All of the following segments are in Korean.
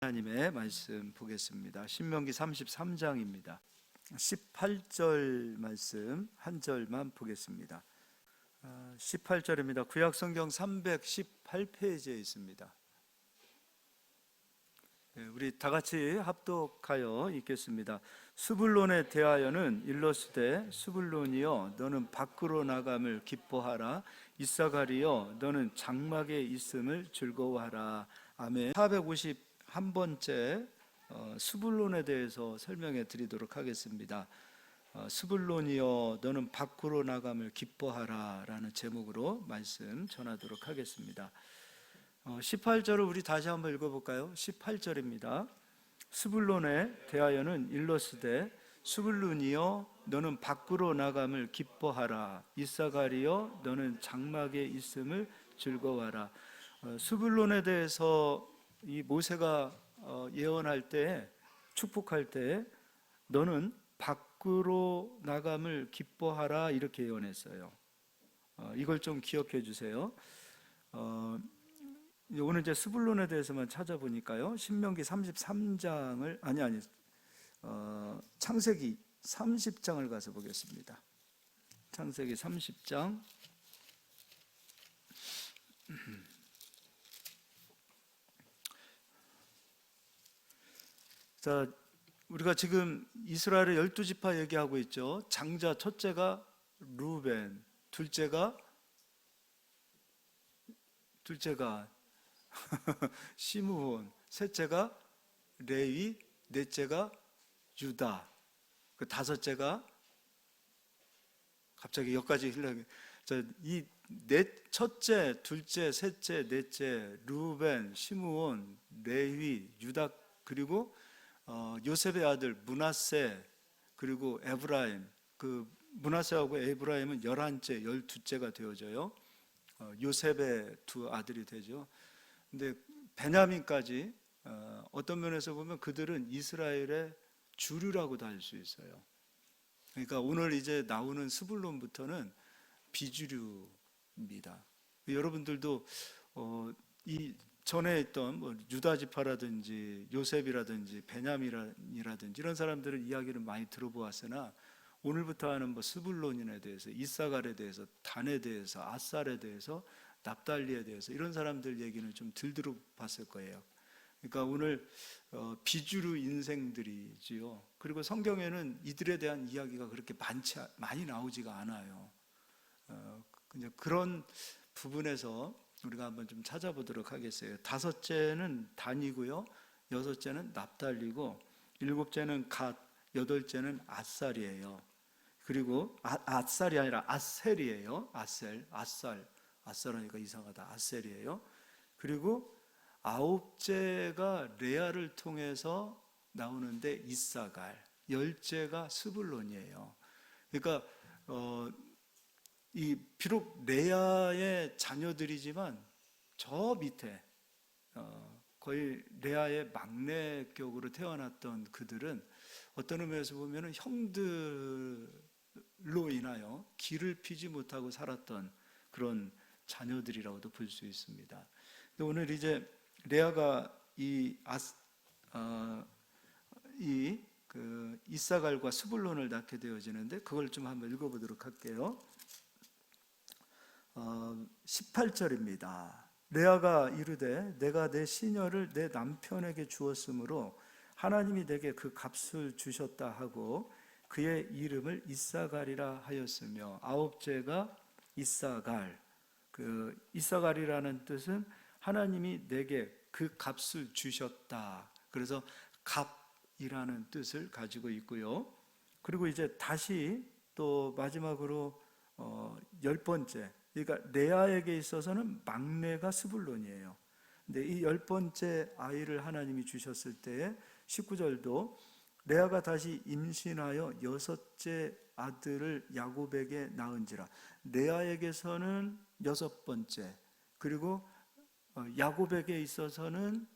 하나님의 말씀 보겠습니다. 신명기 33장입니다. 18절 말씀 한 절만 보겠습니다. 18절입니다. 구약성경 318페이지에 있습니다. 우리 다 같이 합독하여 읽겠습니다. 스불론에 대하여는 일러스되 스불론이여 너는 밖으로 나감을 기뻐하라. 이사가리여 너는 장막에 있음을 즐거워하라. 아멘. 451번째 스불론에 대해서 설명해 드리도록 하겠습니다. 스불론이여 너는 밖으로 나감을 기뻐하라 라는 제목으로 말씀 전하도록 하겠습니다. 18절을 우리 다시 한번 읽어볼까요? 18절입니다. 스불론에 대하여는 일러스되 스불론이여 너는 밖으로 나감을 기뻐하라. 이사가리여 너는 장막에 있음을 즐거워하라. 스불론에 대해서 이 모세가 예언할 때, 축복할 때 너는 밖으로 나감을 기뻐하라 이렇게 예언했어요. 이걸 좀 기억해 주세요. 오늘 이제 스불론에 대해서만 찾아보니까요, 신명기 33장을 창세기 30장을 가서 보겠습니다. 창세기 30장. 자, 우리가 지금 이스라엘의 12지파 얘기하고 있죠. 장자 첫째가 루벤, 둘째가 시므온, 셋째가 레위, 넷째가 유다, 그 다섯째가 갑자기 여기까지 흘러가게. 이 첫째, 둘째, 셋째, 넷째, 루벤, 시므온, 레위, 유다, 그리고 요셉의 아들 므낫세, 그리고 에브라임. 그 므낫세하고 에브라임은 11째, 12째가 되어져요. 요셉의 두 아들이 되죠. 근데 베냐민까지 어떤 면에서 보면 그들은 이스라엘의 주류라고도 할 수 있어요. 그러니까 오늘 이제 나오는 스불론부터는 비주류입니다. 여러분들도 이 전에 있던 유다 지파라든지 요셉이라든지 베냐민이라든지 이런 사람들은 이야기를 많이 들어보았으나 오늘부터 하는 스불론인에 대해서, 이사갈에 대해서, 단에 대해서, 아살에 대해서, 납달리에 대해서 이런 사람들 얘기는 좀 덜 들어봤을 거예요. 그러니까 오늘 비주류 인생들이지요. 그리고 성경에는 이들에 대한 이야기가 그렇게 많이 나오지가 않아요. 그런 부분에서 우리가 한번 좀 찾아보도록 하겠어요. 다섯째는 단이고요, 여섯째는 납달리고, 일곱째는 갓, 여덟째는 아살이에요. 그리고 아살이 아니라 아셀이에요. 아살하니까 이상하다. 아셀이에요. 그리고 아홉째가 레아를 통해서 나오는데 이사갈, 열째가 스불론이에요. 그러니까 비록 레아의 자녀들이지만 저 밑에 거의 레아의 막내격으로 태어났던 그들은 어떤 의미에서 보면 형들로 인하여 길을 피지 못하고 살았던 그런 자녀들이라고도 볼 수 있습니다. 오늘 이제 레아가 이사갈과 스불론을 낳게 되어지는데 그걸 좀 한번 읽어보도록 할게요. 18절입니다. 레아가 이르되 내가 내 시녀를 내 남편에게 주었으므로 하나님이 내게 그 값을 주셨다 하고 그의 이름을 이사갈이라 하였으며, 아홉째가 이사갈. 그 이사갈이라는 뜻은 하나님이 내게 그 값을 주셨다. 그래서 값이라는 뜻을 가지고 있고요. 그리고 이제 다시 또 마지막으로 10번째, 그러니까 레아에게 있어서는 막내가 스불론이에요. 근데 이 10번째 아이를 하나님이 주셨을 때에 19절도 레아가 다시 임신하여 6째 아들을 야곱에게 낳은지라. 레아에게서는 6번째, 그리고 야곱에게 있어서는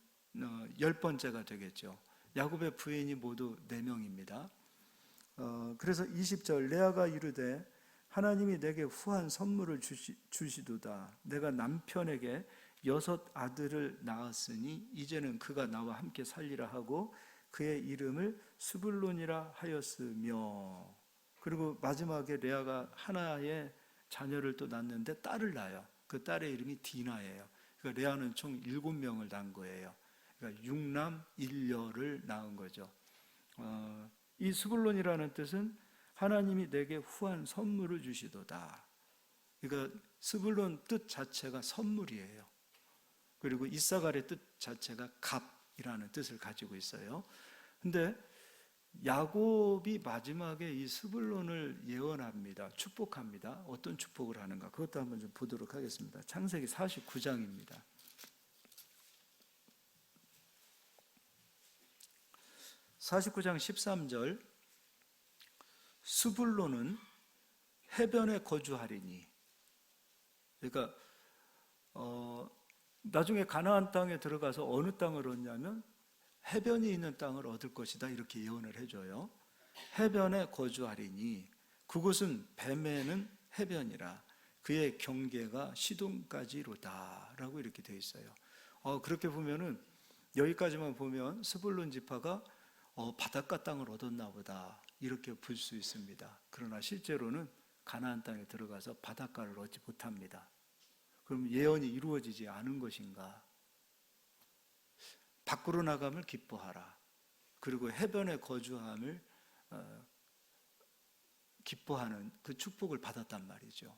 10번째가 되겠죠. 야곱의 부인이 모두 4명입니다. 그래서 20절, 레아가 이르되 하나님이 내게 후한 선물을 주시도다. 내가 남편에게 6 아들을 낳았으니 이제는 그가 나와 함께 살리라 하고 그의 이름을 스불론이라 하였으며. 그리고 마지막에 레아가 하나의 자녀를 또 낳는데 딸을 낳아요. 그 딸의 이름이 디나예요. 그러니까 레아는 총 7명을 낳은 거예요. 그러니까 6남 1녀를 낳은 거죠. 이 스불론이라는 뜻은 하나님이 내게 후한 선물을 주시도다. 그러니까 스불론 뜻 자체가 선물이에요. 그리고 이사갈의 뜻 자체가 값이라는 뜻을 가지고 있어요. 근데 야곱이 마지막에 이 스불론을 예언합니다. 축복합니다. 어떤 축복을 하는가? 그것도 한번 좀 보도록 하겠습니다. 창세기 49장입니다. 49장 13절, 스불론은 해변에 거주하리니. 그러니까 나중에 가나안 땅에 들어가서 어느 땅을 얻냐면 해변이 있는 땅을 얻을 것이다, 이렇게 예언을 해줘요. 해변에 거주하리니 그곳은 뱀에는 해변이라 그의 경계가 시돈까지로다 라고 이렇게 되어 있어요. 그렇게 보면은 여기까지만 보면 스불론 지파가 바닷가 땅을 얻었나 보다 이렇게 볼 수 있습니다. 그러나 실제로는 가나안 땅에 들어가서 바닷가를 얻지 못합니다. 그럼 예언이 이루어지지 않은 것인가? 밖으로 나감을 기뻐하라. 그리고 해변에 거주함을 기뻐하는 그 축복을 받았단 말이죠.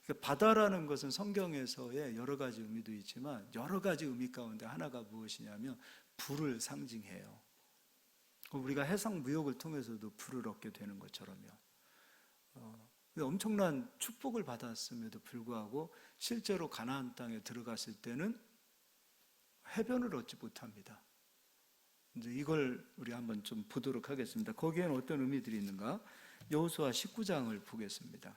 그러니까 바다라는 것은 성경에서의 여러 가지 의미도 있지만 여러 가지 의미 가운데 하나가 무엇이냐면 불을 상징해요. 우리가 해상 무역을 통해서도 불을 얻게 되는 것처럼요. 엄청난 축복을 받았음에도 불구하고 실제로 가나안 땅에 들어갔을 때는 해변을 얻지 못합니다. 이제 이걸 우리 한번 좀 보도록 하겠습니다. 거기에는 어떤 의미들이 있는가? 여호수아 19장을 보겠습니다.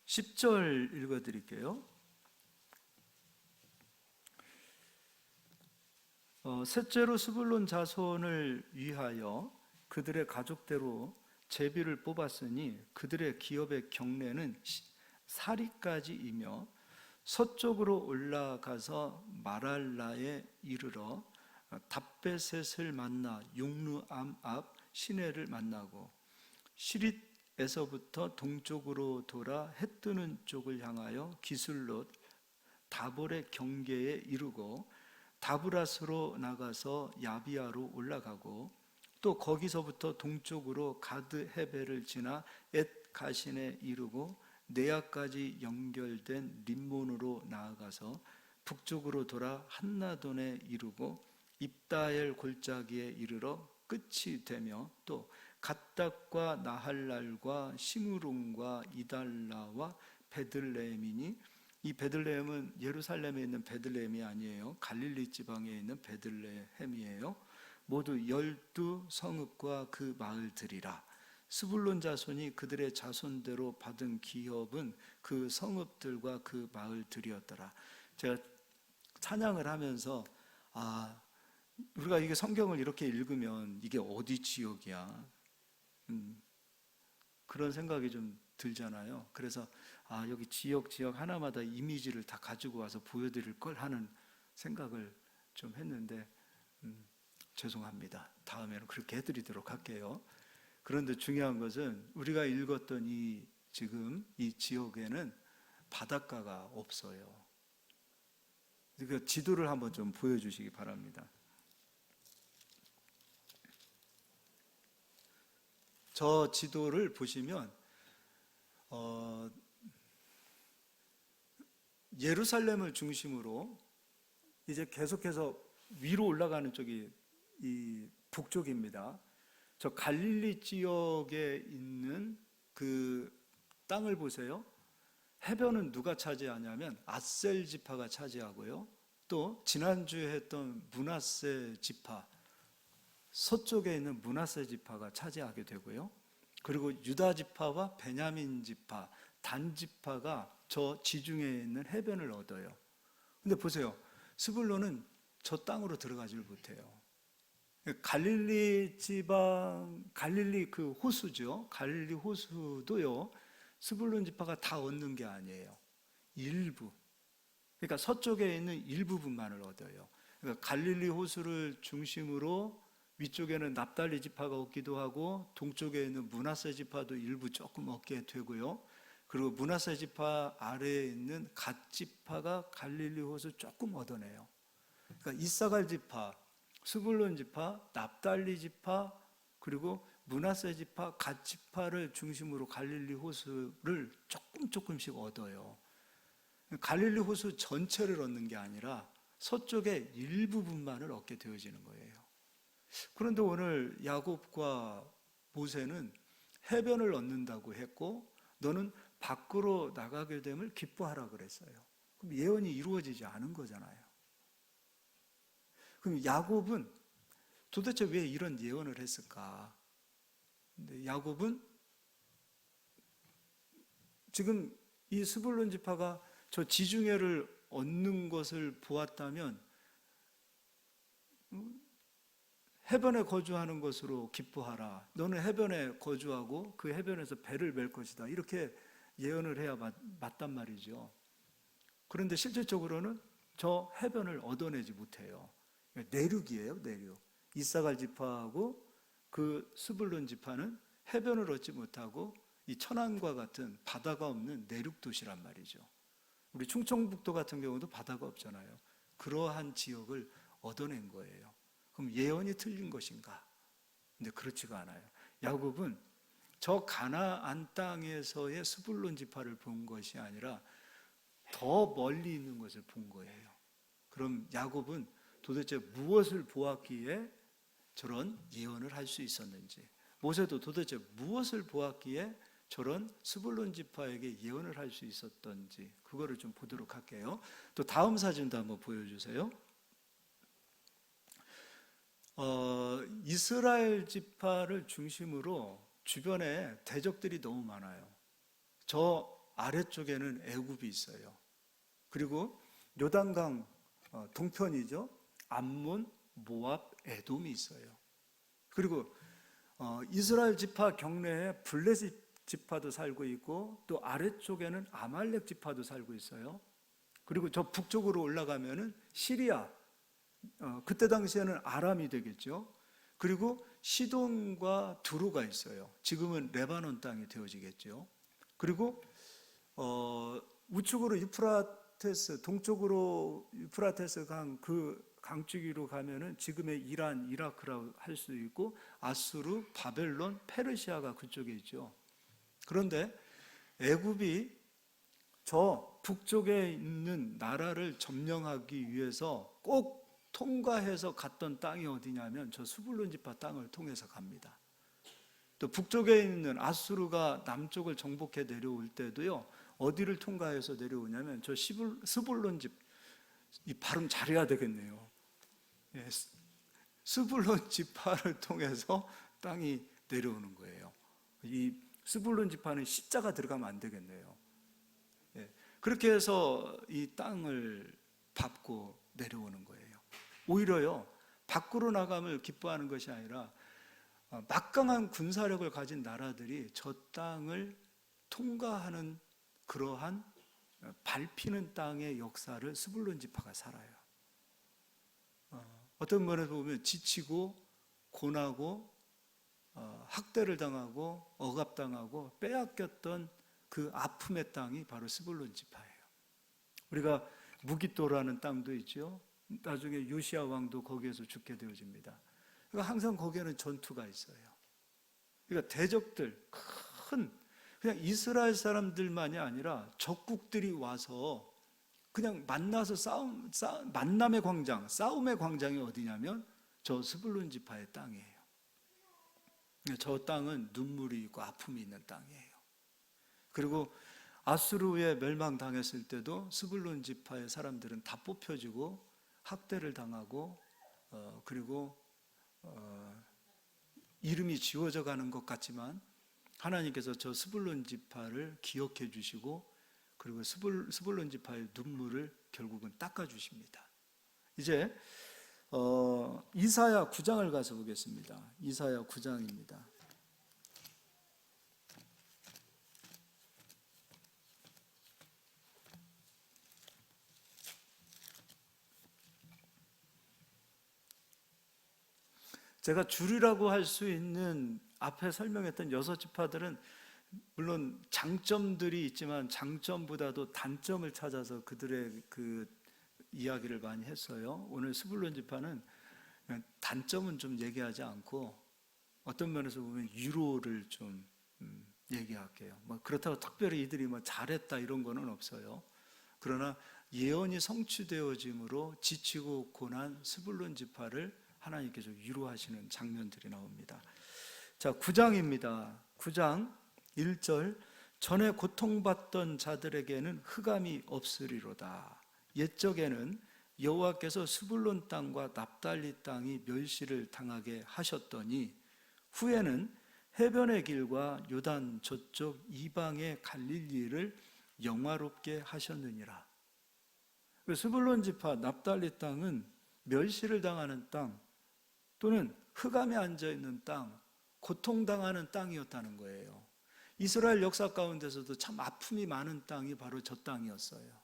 10절 읽어드릴게요. 셋째로 스불론 자손을 위하여 그들의 가족대로 제비를 뽑았으니 그들의 기업의 경내는 사리까지이며 서쪽으로 올라가서 마랄라에 이르러 답베셋을 만나 용루암 앞 시내를 만나고 시릿에서부터 동쪽으로 돌아 해 뜨는 쪽을 향하여 기슬롯 다볼의 경계에 이르고 다브라스로 나가서 야비아로 올라가고 또 거기서부터 동쪽으로 가드 헤벨을 지나 엣 가신에 이르고 네아까지 연결된 림몬으로 나아가서 북쪽으로 돌아 한나돈에 이르고 입다엘 골짜기에 이르러 끝이 되며 또 갓닥과 나할랄과 시므론과 이달라와 베들레헴이니 이 베들레헴은 예루살렘에 있는 베들레헴이 아니에요. 갈릴리 지방에 있는 베들레헴이에요. 모두 12성읍과 그 마을들이라. 스불론 자손이 그들의 자손대로 받은 기업은 그 성읍들과 그 마을들이었더라. 제가 찬양을 하면서 우리가 이게 성경을 이렇게 읽으면 이게 어디 지역이야? 그런 생각이 좀 들잖아요. 그래서 여기 지역 하나마다 이미지를 다 가지고 와서 보여드릴 걸 하는 생각을 좀 했는데 죄송합니다. 다음에는 그렇게 해드리도록 할게요. 그런데 중요한 것은 우리가 읽었던 지금 이 지역에는 바닷가가 없어요. 그러니까 지도를 한번 좀 보여주시기 바랍니다. 저 지도를 보시면 예루살렘을 중심으로 이제 계속해서 위로 올라가는 쪽이 이 북쪽입니다. 저 갈릴리 지역에 있는 그 땅을 보세요. 해변은 누가 차지하냐면 아셀 지파가 차지하고요. 또 지난주에 했던 므낫세 지파, 서쪽에 있는 므낫세 지파가 차지하게 되고요. 그리고 유다 지파와 베냐민 지파, 단 지파가 저 지중해에 있는 해변을 얻어요. 근데 보세요. 스불론은 저 땅으로 들어가지를 못해요. 갈릴리 지방, 갈릴리 그 호수죠. 갈릴리 호수도요. 스불론 지파가 다 얻는 게 아니에요. 일부. 그러니까 서쪽에 있는 일부분만을 얻어요. 그러니까 갈릴리 호수를 중심으로 위쪽에는 납달리 지파가 얻기도 하고 동쪽에 있는 므낫세 지파도 일부 조금 얻게 되고요. 그리고 므낫세 지파 아래에 있는 갓 지파가 갈릴리 호수 조금 얻어내요. 그러니까 이사갈 지파, 스불론 지파, 납달리 지파, 그리고 므낫세 지파, 갓 지파를 중심으로 갈릴리 호수를 조금씩 얻어요. 갈릴리 호수 전체를 얻는 게 아니라 서쪽의 일부분만을 얻게 되어지는 거예요. 그런데 오늘 야곱과 모세는 해변을 얻는다고 했고 너는 밖으로 나가게 됨을 기뻐하라 그랬어요. 그럼 예언이 이루어지지 않은 거잖아요. 그럼 야곱은 도대체 왜 이런 예언을 했을까? 근데 야곱은 지금 이 스불론 지파가 저 지중해를 얻는 것을 보았다면 해변에 거주하는 것으로 기뻐하라. 너는 해변에 거주하고 그 해변에서 배를 맬 것이다. 이렇게 예언을 해야 맞단 말이죠. 그런데 실질적으로는 저 해변을 얻어내지 못해요. 내륙이에요, 내륙. 이사갈 지파하고 그 스불론 지파는 해변을 얻지 못하고 이 천안과 같은 바다가 없는 내륙 도시란 말이죠. 우리 충청북도 같은 경우도 바다가 없잖아요. 그러한 지역을 얻어낸 거예요. 그럼 예언이 틀린 것인가? 근데 그렇지가 않아요. 야곱은 저 가나안 땅에서의 스불론 지파를 본 것이 아니라 더 멀리 있는 것을 본 거예요. 그럼 야곱은 도대체 무엇을 보았기에 저런 예언을 할 수 있었는지, 모세도 도대체 무엇을 보았기에 저런 스불론 지파에게 예언을 할 수 있었던지 그거를 좀 보도록 할게요. 또 다음 사진도 한번 보여주세요. 이스라엘 지파를 중심으로 주변에 대적들이 너무 많아요. 저 아래쪽에는 애굽이 있어요. 그리고 요단강 동편이죠. 암몬, 모압, 에돔이 있어요. 그리고 이스라엘 지파 경내에 블레셋 지파도 살고 있고 또 아래쪽에는 아말렉 지파도 살고 있어요. 그리고 저 북쪽으로 올라가면은 시리아, 그때 당시에는 아람이 되겠죠. 그리고 시돈과 두루가 있어요. 지금은 레바논 땅이 되어지겠죠. 그리고 우측으로 유프라테스, 동쪽으로 유프라테스 강, 그 강줄기로 가면은 지금의 이란, 이라크라고 할 수 있고 아수르, 바벨론, 페르시아가 그쪽에 있죠. 그런데 애굽이 저 북쪽에 있는 나라를 점령하기 위해서 꼭 통과해서 갔던 땅이 어디냐면 저 스불론 지파 땅을 통해서 갑니다. 또 북쪽에 있는 아수르가 남쪽을 정복해 내려올 때도요, 어디를 통과해서 내려오냐면 저 스불론 집, 이 발음 잘해야 되겠네요. 예, 스불론 지파를 통해서 땅이 내려오는 거예요. 이 스불론 지파는 시자가 들어가면 안 되겠네요. 예, 그렇게 해서 이 땅을 밟고 내려오는 거예요. 오히려요, 밖으로 나감을 기뻐하는 것이 아니라 막강한 군사력을 가진 나라들이 저 땅을 통과하는 그러한 밟히는 땅의 역사를 스불론 지파가 살아요. 어떤 면에서 보면 지치고 고나고 학대를 당하고 억압당하고 빼앗겼던 그 아픔의 땅이 바로 스불론 지파예요. 우리가 무깃도라는 땅도 있죠. 나중에 요시야 왕도 거기에서 죽게 되어집니다. 그러니까 항상 거기에는 전투가 있어요. 그러니까 대적들, 그냥 이스라엘 사람들만이 아니라 적국들이 와서 그냥 만나서 만남의 광장, 싸움의 광장이 어디냐면 저 스불론 지파의 땅이에요. 저 땅은 눈물이 있고 아픔이 있는 땅이에요. 그리고 아수르에 멸망당했을 때도 스불론 지파의 사람들은 다 뽑혀지고 학대를 당하고 그리고 이름이 지워져 가는 것 같지만 하나님께서 저 스불론 지파를 기억해 주시고 그리고 스불론 지파의 눈물을 결국은 닦아 주십니다. 이제 이사야 9장을 가서 보겠습니다. 이사야 9장입니다. 제가 줄이라고 할 수 있는 앞에 설명했던 6지파들은 물론 장점들이 있지만 장점보다도 단점을 찾아서 그들의 그 이야기를 많이 했어요. 오늘 스불론 지파는 단점은 좀 얘기하지 않고 어떤 면에서 보면 위로를 좀 얘기할게요. 뭐 그렇다고 특별히 이들이 뭐 잘했다 이런 거는 없어요. 그러나 예언이 성취되어짐으로 지치고 고난 스불론 지파를 하나님께서 위로하시는 장면들이 나옵니다. 자, 9장입니다. 9장 1절, 전에 고통받던 자들에게는 흑암이 없으리로다. 옛적에는 여호와께서 스불론 땅과 납달리 땅이 멸시를 당하게 하셨더니 후에는 해변의 길과 요단 저쪽 이방의 갈릴리를 영화롭게 하셨느니라. 스불론 지파 납달리 땅은 멸시를 당하는 땅 또는 흑암에 앉아있는 땅, 고통당하는 땅이었다는 거예요. 이스라엘 역사 가운데서도 참 아픔이 많은 땅이 바로 저 땅이었어요.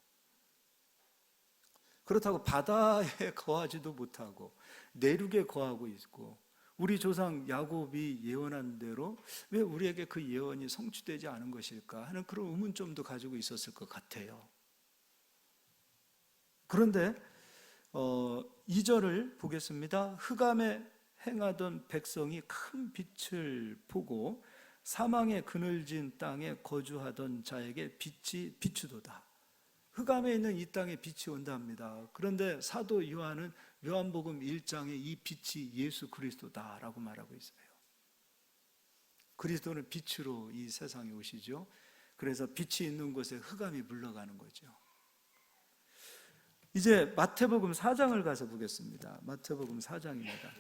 그렇다고 바다에 거하지도 못하고 내륙에 거하고 있고, 우리 조상 야곱이 예언한 대로 왜 우리에게 그 예언이 성취되지 않은 것일까 하는 그런 의문점도 가지고 있었을 것 같아요. 그런데 2절을 보겠습니다. 흑암에 행하던 백성이 큰 빛을 보고 사망의 그늘진 땅에 거주하던 자에게 빛이 비추도다. 흑암에 있는 이 땅에 빛이 온답니다. 그런데 사도 요한은 요한복음 1장에 이 빛이 예수 그리스도다라고 말하고 있어요. 그리스도는 빛으로 이 세상에 오시죠. 그래서 빛이 있는 곳에 흑암이 물러가는 거죠. 이제 마태복음 4장을 가서 보겠습니다. 마태복음 4장입니다.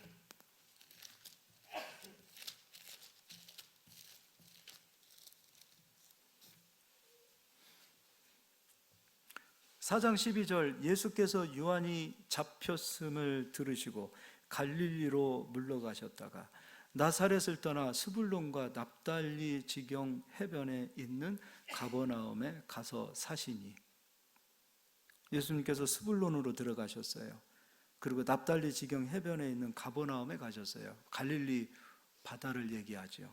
4장 12절, 예수께서 요한이 잡혔음을 들으시고 갈릴리로 물러가셨다가 나사렛을 떠나 스불론과 납달리 지경 해변에 있는 가버나움에 가서 사시니, 예수님께서 스불론으로 들어가셨어요. 그리고 납달리 지경 해변에 있는 가버나움에 가셨어요. 갈릴리 바다를 얘기하죠.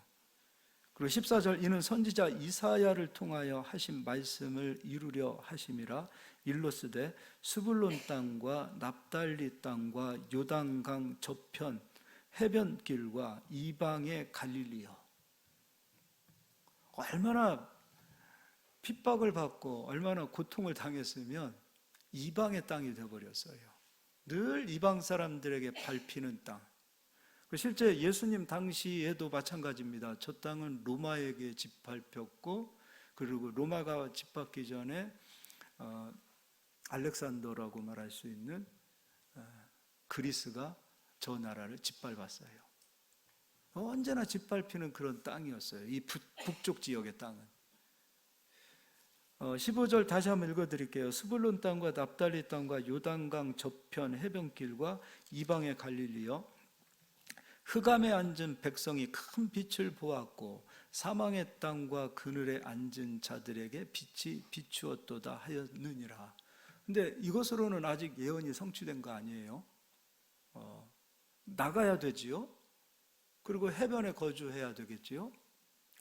그리고 14절, 이는 선지자 이사야를 통하여 하신 말씀을 이루려 하심이라. 일러스되 스불론 땅과 납달리 땅과 요단강 저편 해변길과 이방의 갈릴리여. 얼마나 핍박을 받고 얼마나 고통을 당했으면 이방의 땅이 되어버렸어요. 늘 이방 사람들에게 밟히는 땅. 실제 예수님 당시에도 마찬가지입니다. 저 땅은 로마에게 짓밟혔고, 그리고 로마가 짓밟기 전에 알렉산더라고 말할 수 있는 그리스가 저 나라를 짓밟았어요. 언제나 짓밟히는 그런 땅이었어요. 이 북쪽 지역의 땅은. 15절 다시 한번 읽어드릴게요. 스불론 땅과 납달리 땅과 요단강 저편 해변길과 이방의 갈릴리여, 흑암에 앉은 백성이 큰 빛을 보았고 사망의 땅과 그늘에 앉은 자들에게 빛이 비추었도다 하였느니라. 근데 이것으로는 아직 예언이 성취된 거 아니에요. 나가야 되지요. 그리고 해변에 거주해야 되겠지요.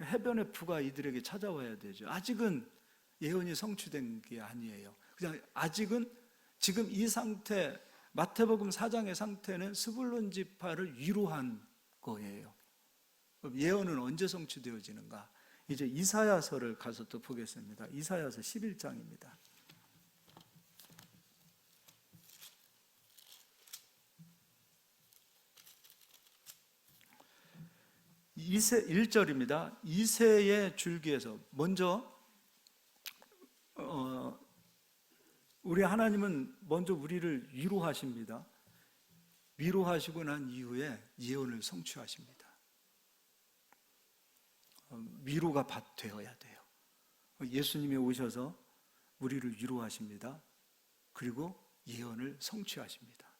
해변의 부가 이들에게 찾아와야 되죠. 아직은 예언이 성취된 게 아니에요. 그냥 아직은 지금 이 상태, 마태복음 4장의 상태는 스불론 지파를 위로한 거예요. 그럼 예언은 언제 성취되어지는가? 이제 이사야서를 가서 또 보겠습니다. 이사야서 11장입니다. 이세 1절입니다. 이새의 줄기에서 먼저 우리 하나님은 먼저 우리를 위로하십니다. 위로하시고 난 이후에 예언을 성취하십니다. 위로가 되어야 돼요. 예수님이 오셔서 우리를 위로하십니다. 그리고 예언을 성취하십니다.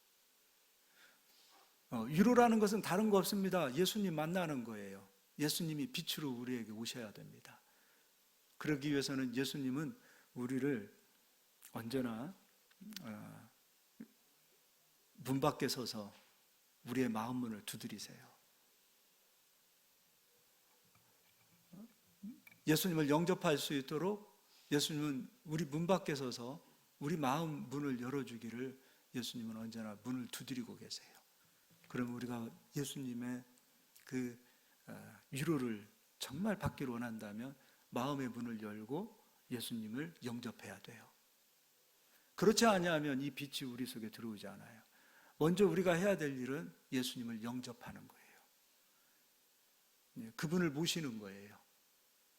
위로라는 것은 다른 거 없습니다. 예수님 만나는 거예요. 예수님이 빛으로 우리에게 오셔야 됩니다. 그러기 위해서는 예수님은 우리를 언제나 문 밖에 서서 우리의 마음 문을 두드리세요. 예수님을 영접할 수 있도록 예수님은 우리 문 밖에 서서 우리 마음 문을 열어주기를 예수님은 언제나 문을 두드리고 계세요. 그럼 우리가 예수님의 그 위로를 정말 받기를 원한다면 마음의 문을 열고 예수님을 영접해야 돼요. 그렇지 않으면 이 빛이 우리 속에 들어오지 않아요. 먼저 우리가 해야 될 일은 예수님을 영접하는 거예요. 그분을 모시는 거예요.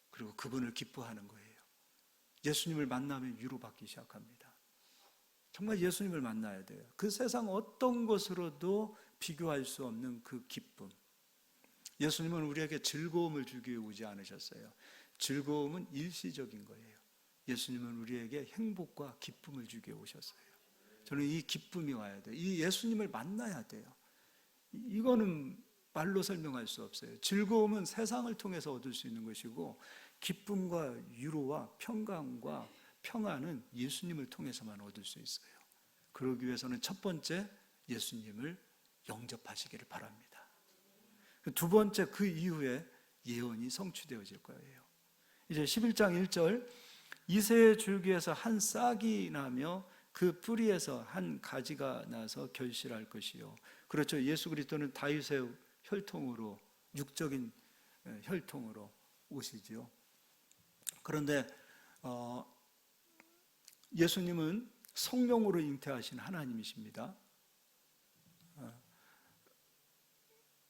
그리고 그분을 기뻐하는 거예요. 예수님을 만나면 위로받기 시작합니다. 정말 예수님을 만나야 돼요. 그 세상 어떤 것으로도 비교할 수 없는 그 기쁨. 예수님은 우리에게 즐거움을 주기 위해 오지 않으셨어요. 즐거움은 일시적인 거예요. 예수님은 우리에게 행복과 기쁨을 주기 위해 오셨어요. 저는 이 기쁨이 와야 돼요. 이 예수님을 만나야 돼요. 이거는 말로 설명할 수 없어요. 즐거움은 세상을 통해서 얻을 수 있는 것이고, 기쁨과 위로와 평강과 평안은 예수님을 통해서만 얻을 수 있어요. 그러기 위해서는 첫 번째, 예수님을 영접하시기를 바랍니다. 두 번째, 그 이후에 예언이 성취되어질 거예요. 이제 11장 1절, 이새의 줄기에서 한 싹이 나며 그 뿌리에서 한 가지가 나서 결실할 것이요. 그렇죠. 예수 그리스도는 다윗의 혈통으로, 육적인 혈통으로 오시죠. 그런데 예수님은 성령으로 잉태하신 하나님이십니다.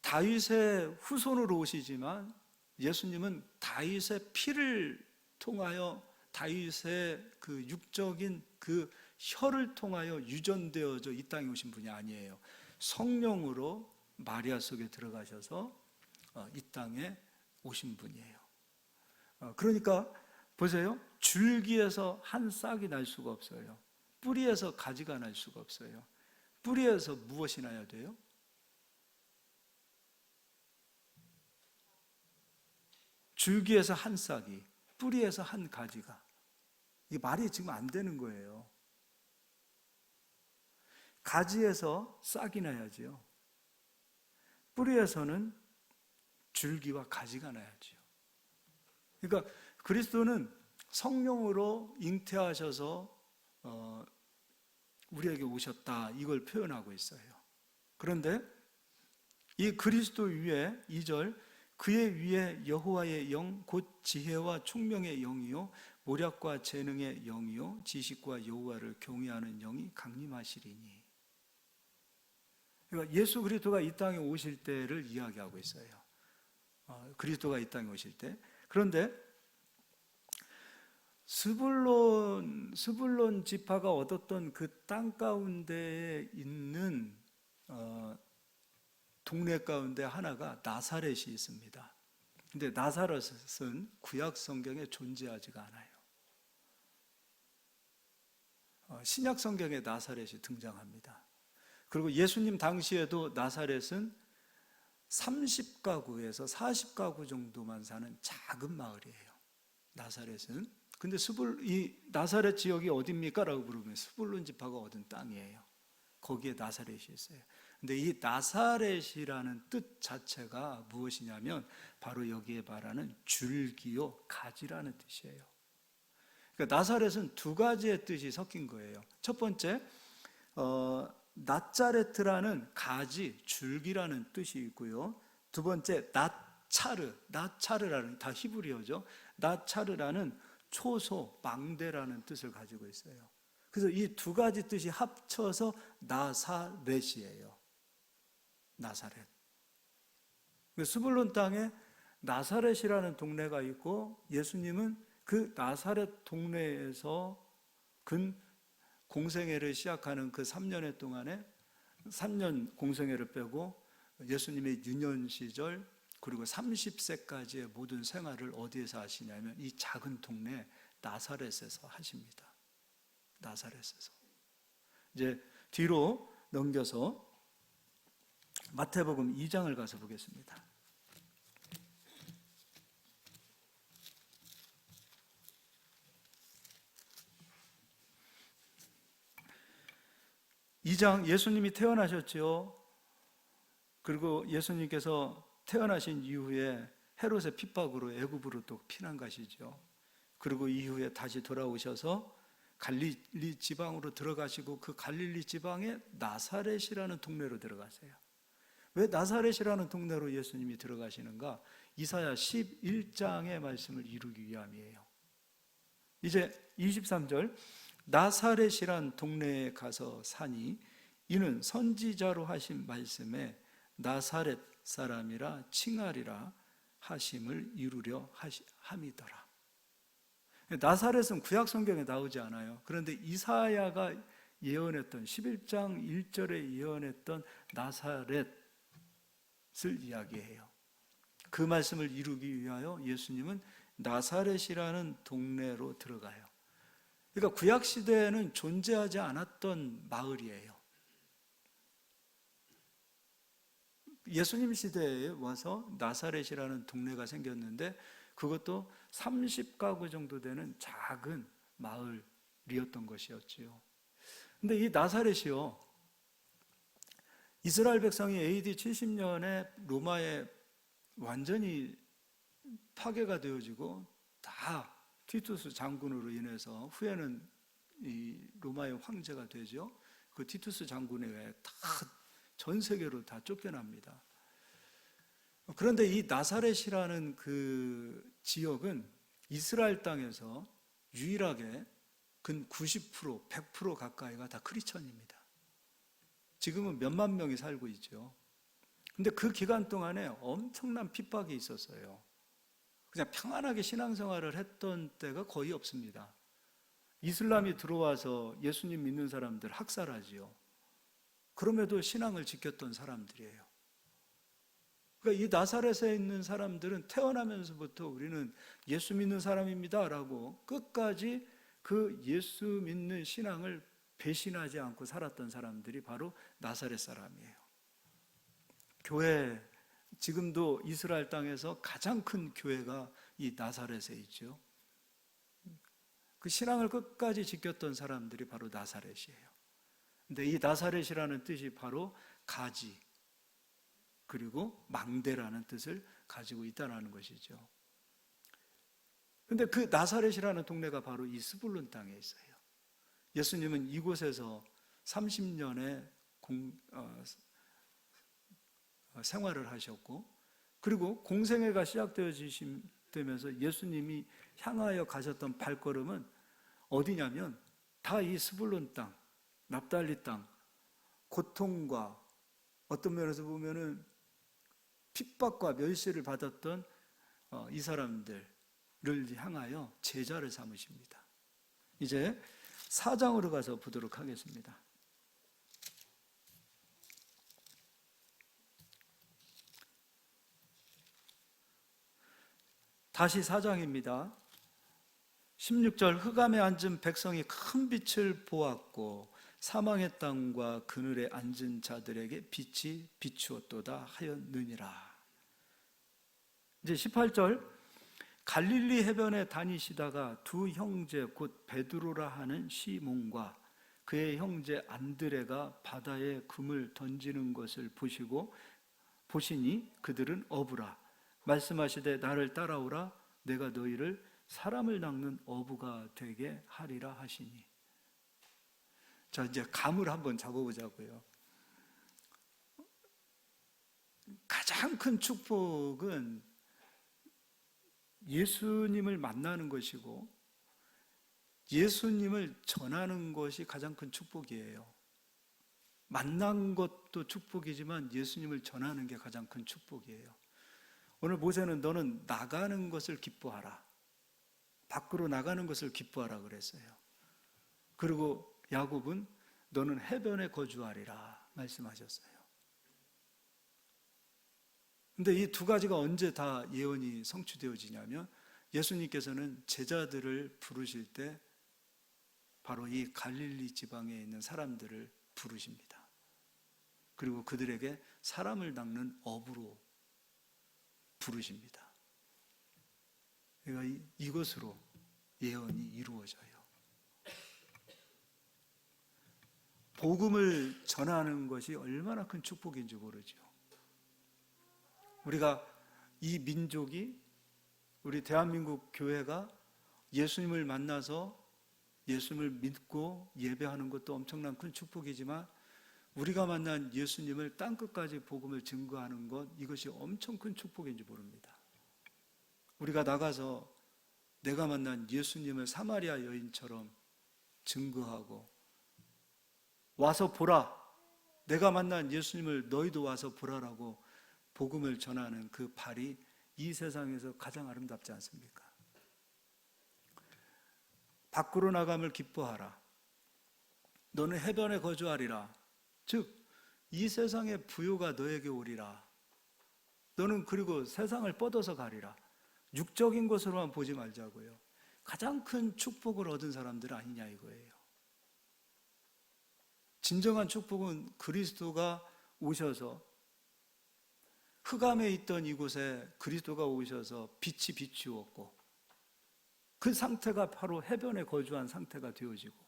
다윗의 후손으로 오시지만 예수님은 다윗의 피를 통하여, 다윗의 그 육적인 그 혈을 통하여 유전되어져 이 땅에 오신 분이 아니에요. 성령으로 마리아 속에 들어가셔서 이 땅에 오신 분이에요. 그러니까 보세요. 줄기에서 한 싹이 날 수가 없어요. 뿌리에서 가지가 날 수가 없어요. 뿌리에서 무엇이 나야 돼요? 줄기에서 한 싹이, 뿌리에서 한 가지가. 이게 말이 지금 안 되는 거예요. 가지에서 싹이 나야지요. 뿌리에서는 줄기와 가지가 나야지요. 그러니까 그리스도는 성령으로 잉태하셔서 우리에게 오셨다, 이걸 표현하고 있어요. 그런데 이 그리스도 위에 2절, 그의 위에 여호와의 영 곧 지혜와 총명의 영이요 모략과 재능의 영이요 지식과 여호와를 경외하는 영이 강림하시리니. 그러니까 예수 그리스도가 이 땅에 오실 때를 이야기하고 있어요. 그리스도가 이 땅에 오실 때. 그런데 스불론 지파가 얻었던 그 땅 가운데에 있는 동네 가운데 하나가 나사렛이 있습니다. 근데 나사렛은 구약 성경에 존재하지가 않아요. 신약 성경에 나사렛이 등장합니다. 그리고 예수님 당시에도 나사렛은 30가구에서 40가구 정도만 사는 작은 마을이에요. 나사렛은. 근데 이 나사렛 지역이 어디입니까? 라고 물으면 스불론 지파가 얻은 땅이에요. 거기에 나사렛이 있어요. 근데 이 나사렛이라는 뜻 자체가 무엇이냐면 바로 여기에 말하는 줄기요 가지라는 뜻이에요. 그러니까 나사렛은 두 가지의 뜻이 섞인 거예요. 첫 번째, 나짜레트라는 가지, 줄기라는 뜻이 있고요. 두 번째, 나차르라는, 다 히브리어죠. 나차르라는 초소, 망대라는 뜻을 가지고 있어요. 그래서 이 두 가지 뜻이 합쳐서 나사렛이에요. 나사렛. 스불론 땅에 나사렛이라는 동네가 있고, 예수님은 그 나사렛 동네에서 근 공생애를 시작하는 그 3년의 동안에 3년 공생애를 빼고 예수님의 유년 시절 그리고 30세까지의 모든 생활을 어디에서 하시냐면 이 작은 동네 나사렛에서 하십니다. 나사렛에서. 이제 뒤로 넘겨서 마태복음 2장을 가서 보겠습니다. 이 장 예수님이 태어나셨죠. 그리고 예수님께서 태어나신 이후에 헤롯의 핍박으로 애굽으로 또 피난 가시죠. 그리고 이후에 다시 돌아오셔서 갈릴리 지방으로 들어가시고 그 갈릴리 지방의 나사렛이라는 동네로 들어가세요. 왜 나사렛이라는 동네로 예수님이 들어가시는가? 이사야 11장의 말씀을 이루기 위함이에요. 이제 23절, 나사렛이란 동네에 가서 사니 이는 선지자로 하신 말씀에 나사렛 사람이라 칭하리라 하심을 이루려 함이더라. 나사렛은 구약 성경에 나오지 않아요. 그런데 이사야가 예언했던 11장 1절에 예언했던 나사렛을 이야기해요. 그 말씀을 이루기 위하여 예수님은 나사렛이라는 동네로 들어가요. 그러니까 구약 시대에는 존재하지 않았던 마을이에요. 예수님 시대에 와서 나사렛이라는 동네가 생겼는데 그것도 30가구 정도 되는 작은 마을이었던 것이었지요. 근데 이 나사렛이요, 이스라엘 백성이 AD 70년에 로마에 완전히 파괴가 되어지고 다 티투스 장군으로 인해서 후에는 이 로마의 황제가 되죠. 그 티투스 장군에 의해 다 전 세계로 다 쫓겨납니다. 그런데 이 나사렛이라는 그 지역은 이스라엘 땅에서 유일하게 근 90%, 100% 가까이가 다 크리스천입니다. 지금은 몇만 명이 살고 있죠. 근데 그 기간 동안에 엄청난 핍박이 있었어요. 그냥 평안하게 신앙생활을 했던 때가 거의 없습니다. 이슬람이 들어와서 예수님 믿는 사람들 학살하지요. 그럼에도 신앙을 지켰던 사람들이에요. 그러니까 이 나사렛에 있는 사람들은 태어나면서부터 우리는 예수 믿는 사람입니다 라고 끝까지 그 예수 믿는 신앙을 배신하지 않고 살았던 사람들이 바로 나사렛 사람이에요. 교회, 지금도 이스라엘 땅에서 가장 큰 교회가 이 나사렛에 있죠. 그 신앙을 끝까지 지켰던 사람들이 바로 나사렛이에요. 근데 이 나사렛이라는 뜻이 바로 가지, 그리고 망대라는 뜻을 가지고 있다는 것이죠. 근데 그 나사렛이라는 동네가 바로 이 스불론 땅에 있어요. 예수님은 이곳에서 30년의 생활을 하셨고, 그리고 공생애가 시작되면서 예수님이 향하여 가셨던 발걸음은 어디냐면 다 이 스불론 땅, 납달리 땅, 고통과 어떤 면에서 보면은 핍박과 멸시를 받았던 이 사람들을 향하여 제자를 삼으십니다. 이제 4장으로 가서 보도록 하겠습니다. 다시 4장입니다. 16절, 흑암에 앉은 백성이 큰 빛을 보았고 사망의 땅과 그늘에 앉은 자들에게 빛이 비추었도다 하였느니라. 이제 18절, 갈릴리 해변에 다니시다가 두 형제 곧 베드로라 하는 시몬과 그의 형제 안드레가 바다에 금을 던지는 것을 보시니 그들은 어부라. 말씀하시되 나를 따라오라. 내가 너희를 사람을 낚는 어부가 되게 하리라 하시니. 자, 이제 감을 한번 잡아보자고요. 가장 큰 축복은 예수님을 만나는 것이고 예수님을 전하는 것이 가장 큰 축복이에요. 만난 것도 축복이지만 예수님을 전하는 게 가장 큰 축복이에요. 오늘 모세는 너는 나가는 것을 기뻐하라. 밖으로 나가는 것을 기뻐하라 그랬어요. 그리고 야곱은 너는 해변에 거주하리라 말씀하셨어요. 근데 이 두 가지가 언제 다 예언이 성취되어지냐면 예수님께서는 제자들을 부르실 때 바로 이 갈릴리 지방에 있는 사람들을 부르십니다. 그리고 그들에게 사람을 닦는 업으로 부르십니다. 그러니까 이것으로 예언이 이루어져요. 복음을 전하는 것이 얼마나 큰 축복인지 모르죠. 우리가 이 민족이, 우리 대한민국 교회가 예수님을 만나서 예수님을 믿고 예배하는 것도 엄청난 큰 축복이지만 우리가 만난 예수님을 땅끝까지 복음을 증거하는 것, 이것이 엄청 큰 축복인지 모릅니다. 우리가 나가서 내가 만난 예수님을 사마리아 여인처럼 증거하고, 와서 보라, 내가 만난 예수님을 너희도 와서 보라라고 복음을 전하는 그 발이 이 세상에서 가장 아름답지 않습니까? 밖으로 나감을 기뻐하라. 너는 해변에 거주하리라. 즉, 이 세상의 부요가 너에게 오리라. 너는 그리고 세상을 뻗어서 가리라. 육적인 것으로만 보지 말자고요. 가장 큰 축복을 얻은 사람들 아니냐 이거예요. 진정한 축복은 그리스도가 오셔서, 흑암에 있던 이곳에 그리스도가 오셔서 빛이 비추었고, 그 상태가 바로 해변에 거주한 상태가 되어지고,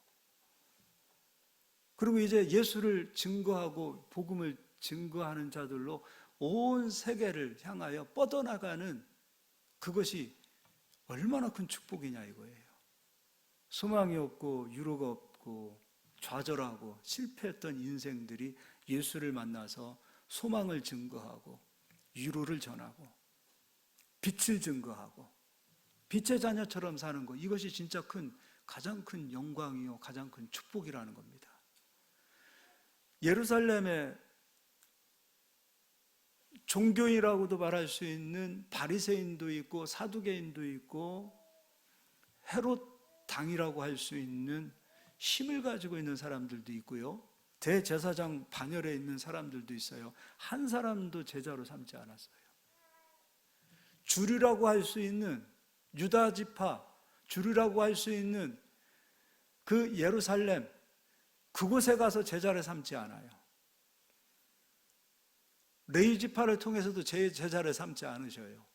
그리고 이제 예수를 증거하고 복음을 증거하는 자들로 온 세계를 향하여 뻗어나가는, 그것이 얼마나 큰 축복이냐 이거예요. 소망이 없고 유로가 없고 좌절하고 실패했던 인생들이 예수를 만나서 소망을 증거하고 위로를 전하고 빛을 증거하고 빛의 자녀처럼 사는 것, 이것이 진짜 가장 큰 영광이요 가장 큰 축복이라는 겁니다. 예루살렘에 종교인이라고도 말할 수 있는 바리새인도 있고 사두개인도 있고 헤롯 당이라고 할 수 있는 힘을 가지고 있는 사람들도 있고요, 대제사장 반열에 있는 사람들도 있어요. 한 사람도 제자로 삼지 않았어요. 주류라고 할 수 있는 유다 지파, 주류라고 할 수 있는 그 예루살렘, 그곳에 가서 제자를 삼지 않아요. 레위 지파를 통해서도 제자를 삼지 않으셔요.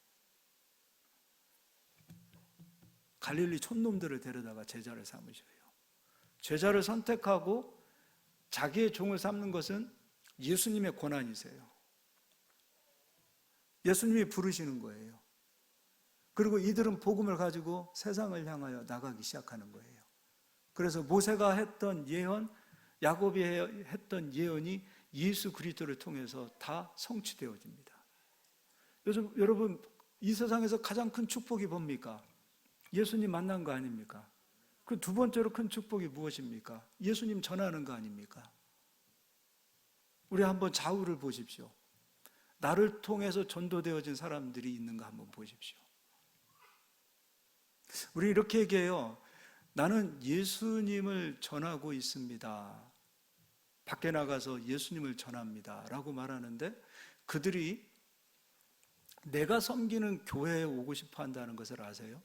갈릴리 촌놈들을 데려다가 제자를 삼으셔요. 제자를 선택하고 자기의 종을 삼는 것은 예수님의 권한이세요. 예수님이 부르시는 거예요. 그리고 이들은 복음을 가지고 세상을 향하여 나가기 시작하는 거예요. 그래서 모세가 했던 예언, 야곱이 했던 예언이 예수 그리스도를 통해서 다 성취되어집니다. 요즘 여러분, 이 세상에서 가장 큰 축복이 뭡니까? 예수님 만난 거 아닙니까? 그 두 번째로 큰 축복이 무엇입니까? 예수님 전하는 거 아닙니까? 우리 한번 좌우를 보십시오. 나를 통해서 전도되어진 사람들이 있는가 한번 보십시오. 우리 이렇게 얘기해요. 나는 예수님을 전하고 있습니다. 밖에 나가서 예수님을 전합니다 라고 말하는데, 그들이 내가 섬기는 교회에 오고 싶어 한다는 것을 아세요?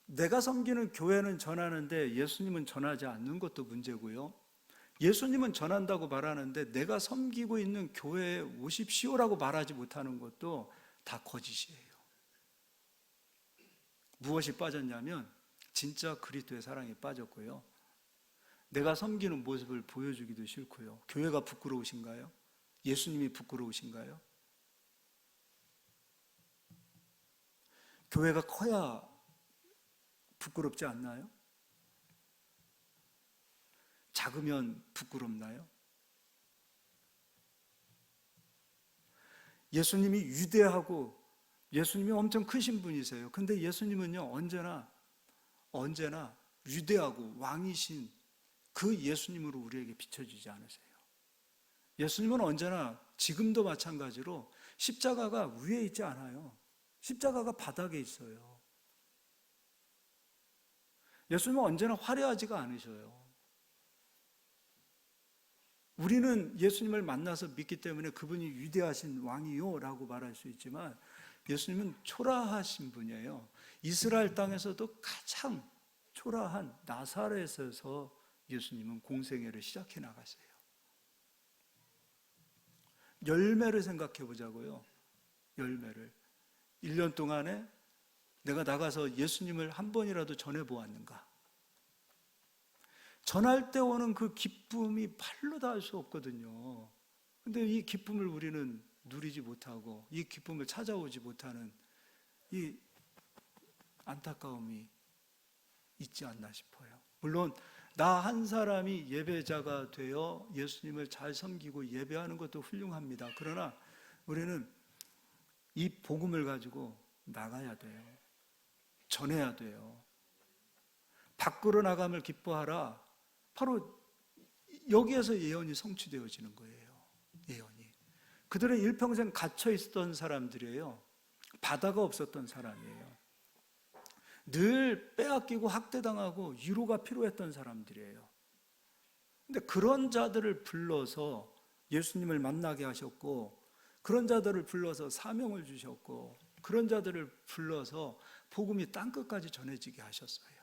내가 섬기는 교회는 전하는데 예수님은 전하지 않는 것도 문제고요, 예수님은 전한다고 말하는데 내가 섬기고 있는 교회에 오십시오라고 말하지 못하는 것도 다 거짓이에요. 무엇이 빠졌냐면 진짜 그리스도의 사랑이 빠졌고요, 내가 섬기는 모습을 보여주기도 싫고요. 교회가 부끄러우신가요? 예수님이 부끄러우신가요? 교회가 커야 부끄럽지 않나요? 작으면 부끄럽나요? 예수님이 위대하고 예수님이 엄청 크신 분이세요. 근데 예수님은요, 언제나 위대하고 왕이신 그 예수님으로 우리에게 비춰지지 않으세요. 예수님은 언제나, 지금도 마찬가지로 십자가가 위에 있지 않아요. 십자가가 바닥에 있어요. 예수님은 언제나 화려하지가 않으셔요. 우리는 예수님을 만나서 믿기 때문에 그분이 위대하신 왕이요 라고 말할 수 있지만, 예수님은 초라하신 분이에요. 이스라엘 땅에서도 가장 초라한 나사렛에서 예수님은 공생애를 시작해 나갔어요. 열매를 생각해 보자고요. 열매를. 1년 동안에 내가 나가서 예수님을 한 번이라도 전해 보았는가? 전할 때 오는 그 기쁨이 발로 다 할 수 없거든요. 근데 이 기쁨을 우리는 누리지 못하고 이 기쁨을 찾아오지 못하는 이 안타까움이 있지 않나 싶어요. 물론 나 한 사람이 예배자가 되어 예수님을 잘 섬기고 예배하는 것도 훌륭합니다. 그러나 우리는 이 복음을 가지고 나가야 돼요. 전해야 돼요. 밖으로 나감을 기뻐하라. 바로 여기에서 예언이 성취되어지는 거예요. 예언이. 그들은 일평생 갇혀 있었던 사람들이에요. 바다가 없었던 사람이에요. 늘 빼앗기고 학대당하고 위로가 필요했던 사람들이에요. 근데 그런 자들을 불러서 예수님을 만나게 하셨고, 그런 자들을 불러서 사명을 주셨고, 그런 자들을 불러서 복음이 땅끝까지 전해지게 하셨어요.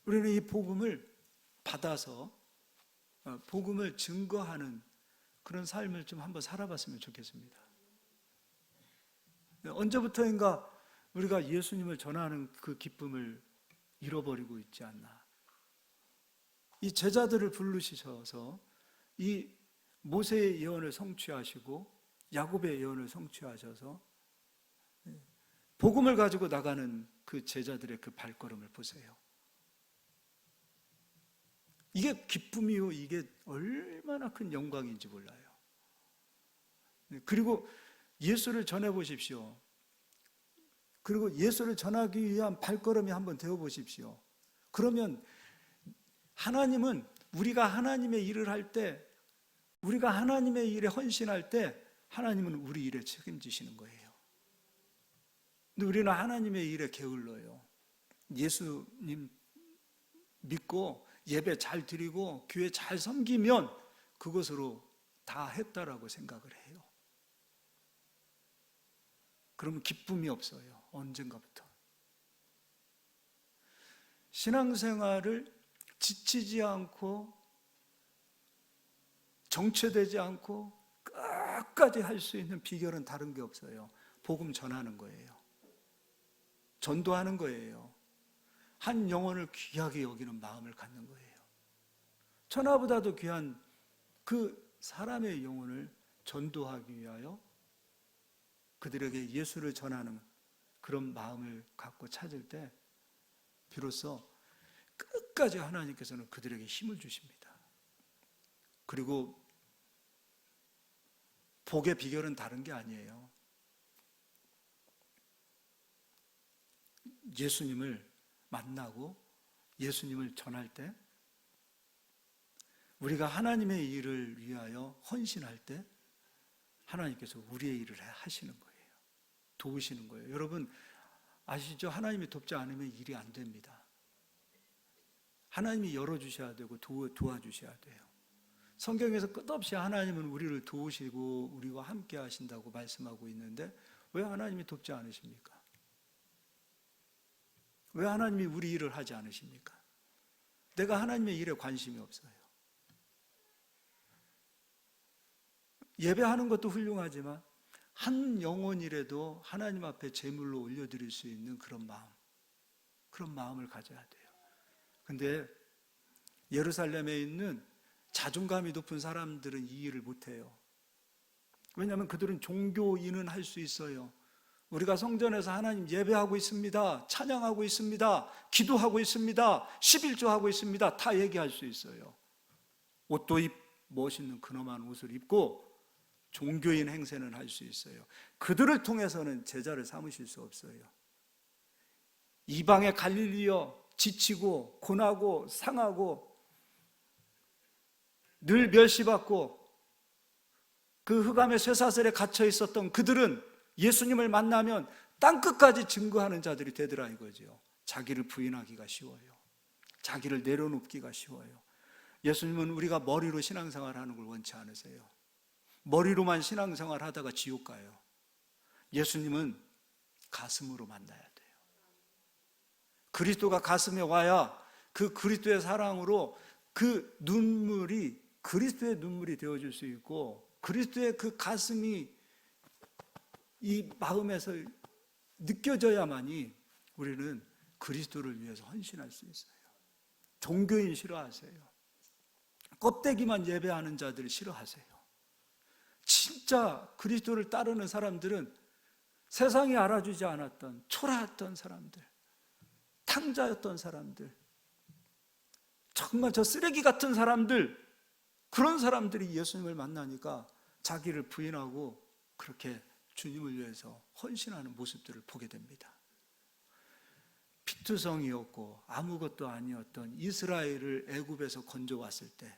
우리는 이 복음을 받아서 복음을 증거하는 그런 삶을 좀 한번 살아봤으면 좋겠습니다. 언제부터인가 우리가 예수님을 전하는 그 기쁨을 잃어버리고 있지 않나. 이 제자들을 부르시셔서 이 모세의 예언을 성취하시고 야곱의 예언을 성취하셔서 복음을 가지고 나가는 그 제자들의 그 발걸음을 보세요. 이게 기쁨이요, 이게 얼마나 큰 영광인지 몰라요. 그리고 예수를 전해 보십시오. 그리고 예수를 전하기 위한 발걸음이 한번 되어 보십시오. 그러면 하나님은 우리가 하나님의 일을 할 때, 우리가 하나님의 일에 헌신할 때 하나님은 우리 일에 책임지시는 거예요. 근데 우리는 하나님의 일에 게을러요. 예수님 믿고 예배 잘 드리고 교회 잘 섬기면 그것으로 다 했다라고 생각을 해요. 그러면 기쁨이 없어요. 언젠가부터. 신앙생활을 지치지 않고 정체되지 않고 끝까지 할 수 있는 비결은 다른 게 없어요. 복음 전하는 거예요. 전도하는 거예요. 한 영혼을 귀하게 여기는 마음을 갖는 거예요. 천하보다도 귀한 그 사람의 영혼을 전도하기 위하여 그들에게 예수를 전하는 그런 마음을 갖고 찾을 때 비로소 끝까지 하나님께서는 그들에게 힘을 주십니다. 그리고 복의 비결은 다른 게 아니에요. 예수님을 만나고 예수님을 전할 때 우리가 하나님의 일을 위하여 헌신할 때 하나님께서 우리의 일을 하시는 거예요. 도우시는 거예요. 여러분 아시죠? 하나님이 돕지 않으면 일이 안 됩니다. 하나님이 열어주셔야 되고 도와주셔야 돼요. 성경에서 끝없이 하나님은 우리를 도우시고 우리와 함께 하신다고 말씀하고 있는데 왜 하나님이 돕지 않으십니까? 왜 하나님이 우리 일을 하지 않으십니까? 내가 하나님의 일에 관심이 없어요. 예배하는 것도 훌륭하지만 한 영혼이라도 하나님 앞에 제물로 올려드릴 수 있는 그런 마음을 가져야 돼요. 근데 예루살렘에 있는 자존감이 높은 사람들은 이 일을 못해요. 왜냐하면 그들은 종교인은 할 수 있어요. 우리가 성전에서 하나님 예배하고 있습니다. 찬양하고 있습니다. 기도하고 있습니다. 11조 하고 있습니다. 다 얘기할 수 있어요. 옷도 멋있는 근엄한 옷을 입고 종교인 행세는 할 수 있어요. 그들을 통해서는 제자를 삼으실 수 없어요. 이방의 갈릴리여 지치고 고나고 상하고 늘 멸시받고 그 흑암의 쇠사슬에 갇혀 있었던 그들은 예수님을 만나면 땅끝까지 증거하는 자들이 되더라 이거죠. 자기를 부인하기가 쉬워요. 자기를 내려놓기가 쉬워요. 예수님은 우리가 머리로 신앙생활하는 걸 원치 않으세요. 머리로만 신앙생활 하다가 지옥 가요. 예수님은 가슴으로 만나야 돼요. 그리스도가 가슴에 와야 그 그리스도의 사랑으로 그 눈물이 그리스도의 눈물이 되어줄 수 있고, 그리스도의 그 가슴이 이 마음에서 느껴져야만이 우리는 그리스도를 위해서 헌신할 수 있어요. 종교인 싫어하세요. 껍데기만 예배하는 자들 싫어하세요. 진짜 그리스도를 따르는 사람들은 세상이 알아주지 않았던 초라했던 사람들, 탕자였던 사람들, 정말 저 쓰레기 같은 사람들, 그런 사람들이 예수님을 만나니까 자기를 부인하고 그렇게 주님을 위해서 헌신하는 모습들을 보게 됩니다. 피투성이었고 아무것도 아니었던 이스라엘을 애굽에서 건져왔을 때,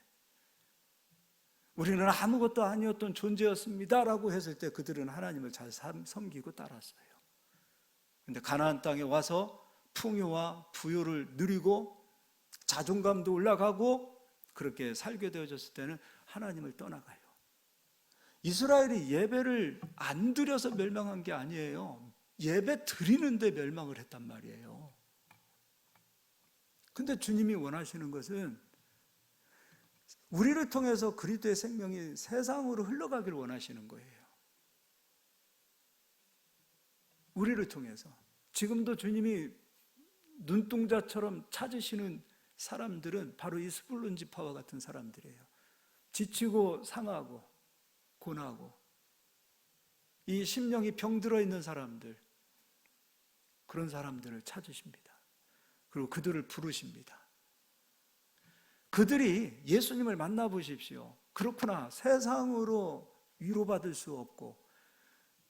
우리는 아무것도 아니었던 존재였습니다 라고 했을 때 그들은 하나님을 잘 섬기고 따랐어요. 근데 가나안 땅에 와서 풍요와 부요를 누리고 자존감도 올라가고 그렇게 살게 되어졌을 때는 하나님을 떠나가요. 이스라엘이 예배를 안 드려서 멸망한 게 아니에요. 예배 드리는데 멸망을 했단 말이에요. 근데 주님이 원하시는 것은 우리를 통해서 그리스도의 생명이 세상으로 흘러가길 원하시는 거예요. 우리를 통해서. 지금도 주님이 눈동자처럼 찾으시는 사람들은 바로 이 스불론 지파와 같은 사람들이에요. 지치고 상하고 고나고 이 심령이 병들어 있는 사람들, 그런 사람들을 찾으십니다. 그리고 그들을 부르십니다. 그들이 예수님을 만나보십시오. 그렇구나, 세상으로 위로받을 수 없고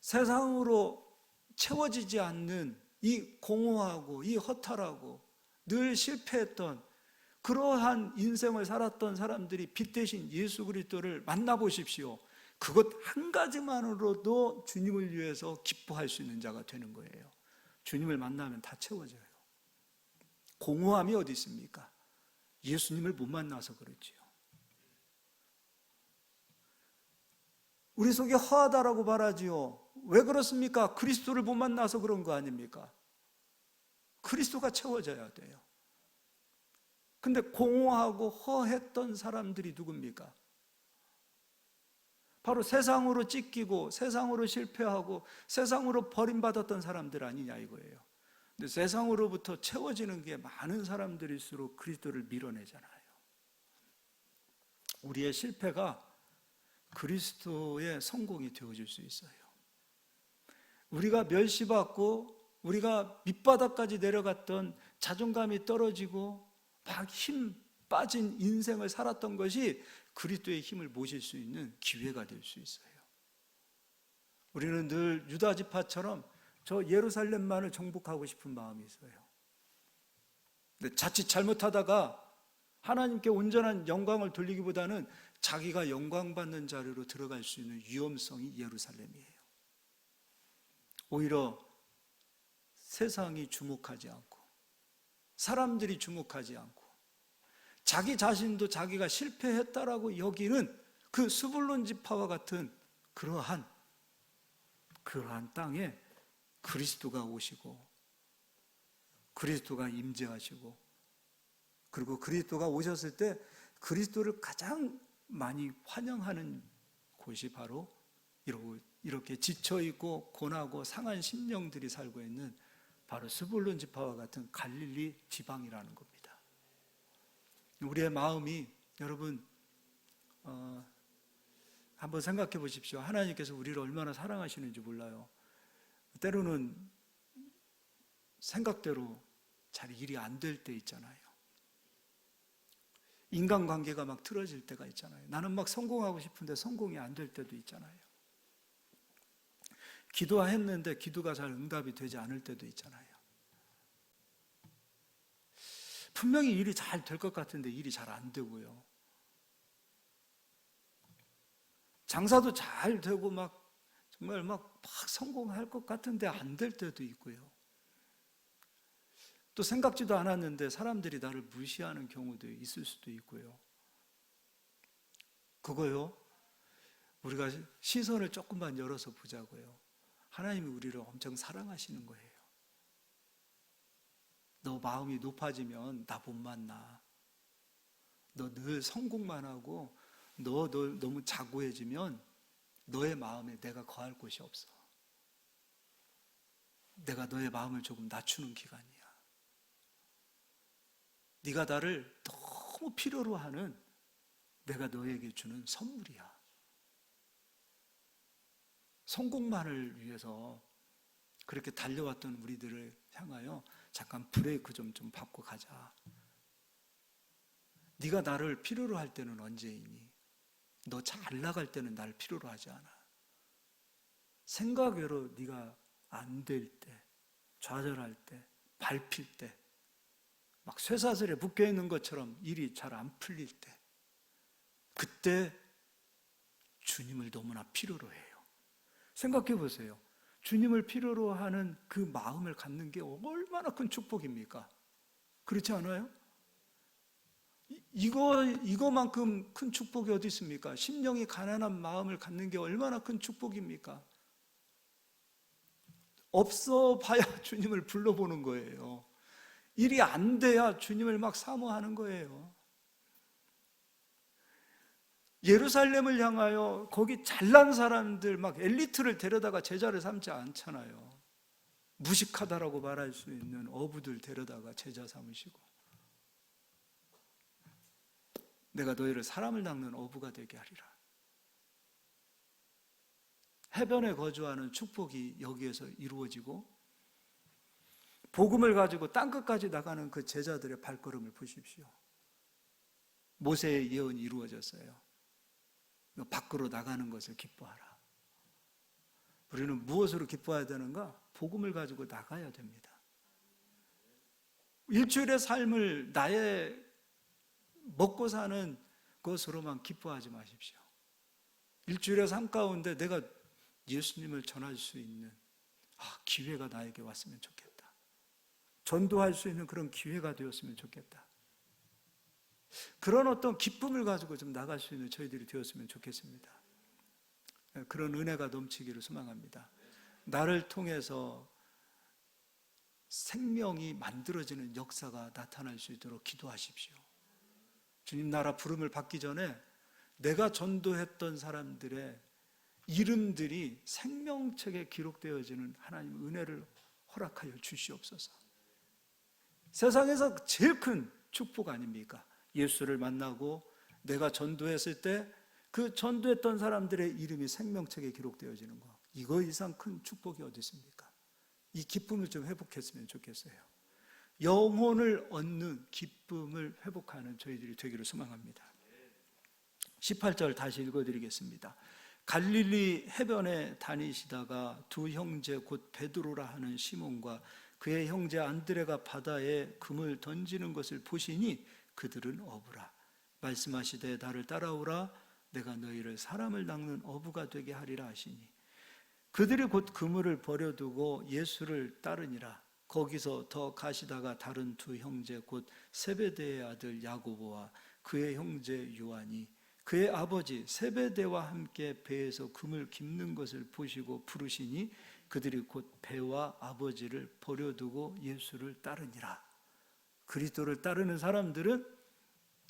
세상으로 채워지지 않는 이 공허하고 이 허탈하고 늘 실패했던 그러한 인생을 살았던 사람들이 빛 대신 예수 그리스도를 만나보십시오. 그것 한 가지만으로도 주님을 위해서 기뻐할 수 있는 자가 되는 거예요. 주님을 만나면 다 채워져요. 공허함이 어디 있습니까? 예수님을 못 만나서 그렇지요. 우리 속에 허하다라고 말하지요. 왜 그렇습니까? 그리스도를 못 만나서 그런 거 아닙니까? 그리스도가 채워져야 돼요. 근데 공허하고 허했던 사람들이 누굽니까? 바로 세상으로 찢기고 세상으로 실패하고 세상으로 버림받았던 사람들 아니냐 이거예요. 근데 세상으로부터 채워지는 게 많은 사람들일수록 그리스도를 밀어내잖아요. 우리의 실패가 그리스도의 성공이 되어줄 수 있어요. 우리가 멸시받고 우리가 밑바닥까지 내려갔던 자존감이 떨어지고 막 힘 빠진 인생을 살았던 것이 그리스도의 힘을 모실 수 있는 기회가 될 수 있어요. 우리는 늘 유다 지파처럼 저 예루살렘만을 정복하고 싶은 마음이 있어요. 근데 자칫 잘못하다가 하나님께 온전한 영광을 돌리기보다는 자기가 영광받는 자리로 들어갈 수 있는 위험성이 예루살렘이에요. 오히려 세상이 주목하지 않고 사람들이 주목하지 않고 자기 자신도 자기가 실패했다라고 여기는 그 스불론 지파와 같은 그러한 땅에 그리스도가 오시고 그리스도가 임재하시고, 그리고 그리스도가 오셨을 때 그리스도를 가장 많이 환영하는 곳이 바로 이렇게 지쳐있고 고나고 상한 심령들이 살고 있는 바로 스불론 지파와 같은 갈릴리 지방이라는 겁니다. 우리의 마음이, 여러분 한번 생각해 보십시오. 하나님께서 우리를 얼마나 사랑하시는지 몰라요. 때로는 생각대로 잘 일이 안 될 때 있잖아요. 인간관계가 막 틀어질 때가 있잖아요. 나는 막 성공하고 싶은데 성공이 안 될 때도 있잖아요. 기도했는데 기도가 잘 응답이 되지 않을 때도 있잖아요. 분명히 일이 잘 될 것 같은데 일이 잘 안 되고요. 장사도 잘 되고 막 정말 막 성공할 것 같은데 안 될 때도 있고요. 또 생각지도 않았는데 사람들이 나를 무시하는 경우도 있을 수도 있고요. 그거요, 우리가 시선을 조금만 열어서 보자고요. 하나님이 우리를 엄청 사랑하시는 거예요. 너 마음이 높아지면 나 못 만나. 너 늘 성공만 하고 너 너무 자고해지면 너의 마음에 내가 거할 곳이 없어. 내가 너의 마음을 조금 낮추는 기간이야. 네가 나를 너무 필요로 하는 내가 너에게 주는 선물이야. 성공만을 위해서 그렇게 달려왔던 우리들을 향하여 잠깐 브레이크 좀 밟고 가자. 네가 나를 필요로 할 때는 언제이니? 너 잘 나갈 때는 나를 필요로 하지 않아. 생각외로 네가 안 될 때, 좌절할 때, 밟힐 때, 막 쇠사슬에 묶여 있는 것처럼 일이 잘 안 풀릴 때, 그때 주님을 너무나 필요로 해요. 생각해 보세요. 주님을 필요로 하는 그 마음을 갖는 게 얼마나 큰 축복입니까? 그렇지 않아요? 이거만큼 큰 축복이 어디 있습니까? 심령이 가난한 마음을 갖는 게 얼마나 큰 축복입니까? 없어 봐야 주님을 불러보는 거예요. 일이 안 돼야 주님을 막 사모하는 거예요. 예루살렘을 향하여 거기 잘난 사람들 막 엘리트를 데려다가 제자를 삼지 않잖아요. 무식하다라고 말할 수 있는 어부들 데려다가 제자 삼으시고, 내가 너희를 사람을 낚는 어부가 되게 하리라. 해변에 거주하는 축복이 여기에서 이루어지고, 복음을 가지고 땅끝까지 나가는 그 제자들의 발걸음을 보십시오. 모세의 예언이 이루어졌어요. 너 밖으로 나가는 것을 기뻐하라. 우리는 무엇으로 기뻐해야 되는가? 복음을 가지고 나가야 됩니다. 일주일의 삶을 나의 먹고 사는 것으로만 기뻐하지 마십시오. 일주일의 삶 가운데 내가 예수님을 전할 수 있는 기회가 나에게 왔으면 좋겠다. 전도할 수 있는 그런 기회가 되었으면 좋겠다. 그런 어떤 기쁨을 가지고 좀 나갈 수 있는 저희들이 되었으면 좋겠습니다. 그런 은혜가 넘치기를 소망합니다. 나를 통해서 생명이 만들어지는 역사가 나타날 수 있도록 기도하십시오. 주님 나라 부름을 받기 전에 내가 전도했던 사람들의 이름들이 생명책에 기록되어지는 하나님 은혜를 허락하여 주시옵소서. 세상에서 제일 큰 축복 아닙니까? 예수를 만나고 내가 전도했을 때 그 전도했던 사람들의 이름이 생명책에 기록되어지는 거, 이거 이상 큰 축복이 어디 있습니까? 이 기쁨을 좀 회복했으면 좋겠어요. 영혼을 얻는 기쁨을 회복하는 저희들이 되기를 소망합니다. 18절 다시 읽어드리겠습니다. 갈릴리 해변에 다니시다가 두 형제 곧 베드로라 하는 시몬과 그의 형제 안드레가 바다에 금을 던지는 것을 보시니 그들은 어부라. 말씀하시되 나를 따라오라. 내가 너희를 사람을 낚는 어부가 되게 하리라 하시니 그들이 곧 그물을 버려두고 예수를 따르니라. 거기서 더 가시다가 다른 두 형제 곧 세베대의 아들 야고보와 그의 형제 요한이 그의 아버지 세베대와 함께 배에서 금을 깁는 것을 보시고 부르시니 그들이 곧 배와 아버지를 버려두고 예수를 따르니라. 그리스도를 따르는 사람들은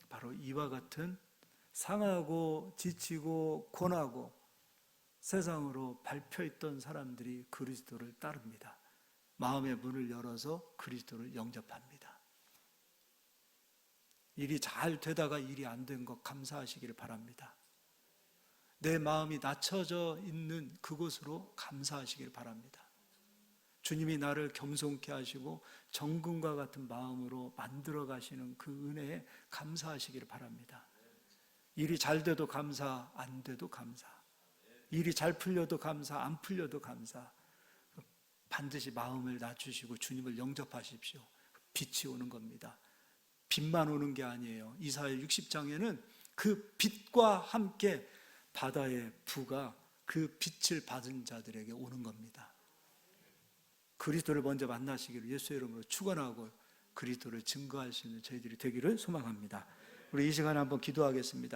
바로 이와 같은 상하고 지치고 고나고 세상으로 밟혀있던 사람들이 그리스도를 따릅니다. 마음의 문을 열어서 그리스도를 영접합니다. 일이 잘 되다가 일이 안 된 것 감사하시기를 바랍니다. 내 마음이 낮춰져 있는 그곳으로 감사하시기를 바랍니다. 주님이 나를 겸손케 하시고 정금과 같은 마음으로 만들어 가시는 그 은혜에 감사하시기를 바랍니다. 일이 잘 돼도 감사, 안 돼도 감사. 일이 잘 풀려도 감사, 안 풀려도 감사. 반드시 마음을 낮추시고 주님을 영접하십시오. 빛이 오는 겁니다. 빛만 오는 게 아니에요. 이사야 60장에는 그 빛과 함께 바다의 부가 그 빛을 받은 자들에게 오는 겁니다. 그리스도를 먼저 만나시기를 예수의 이름으로 축원하고 그리스도를 증거할 수 있는 저희들이 되기를 소망합니다. 우리 이 시간에 한번 기도하겠습니다.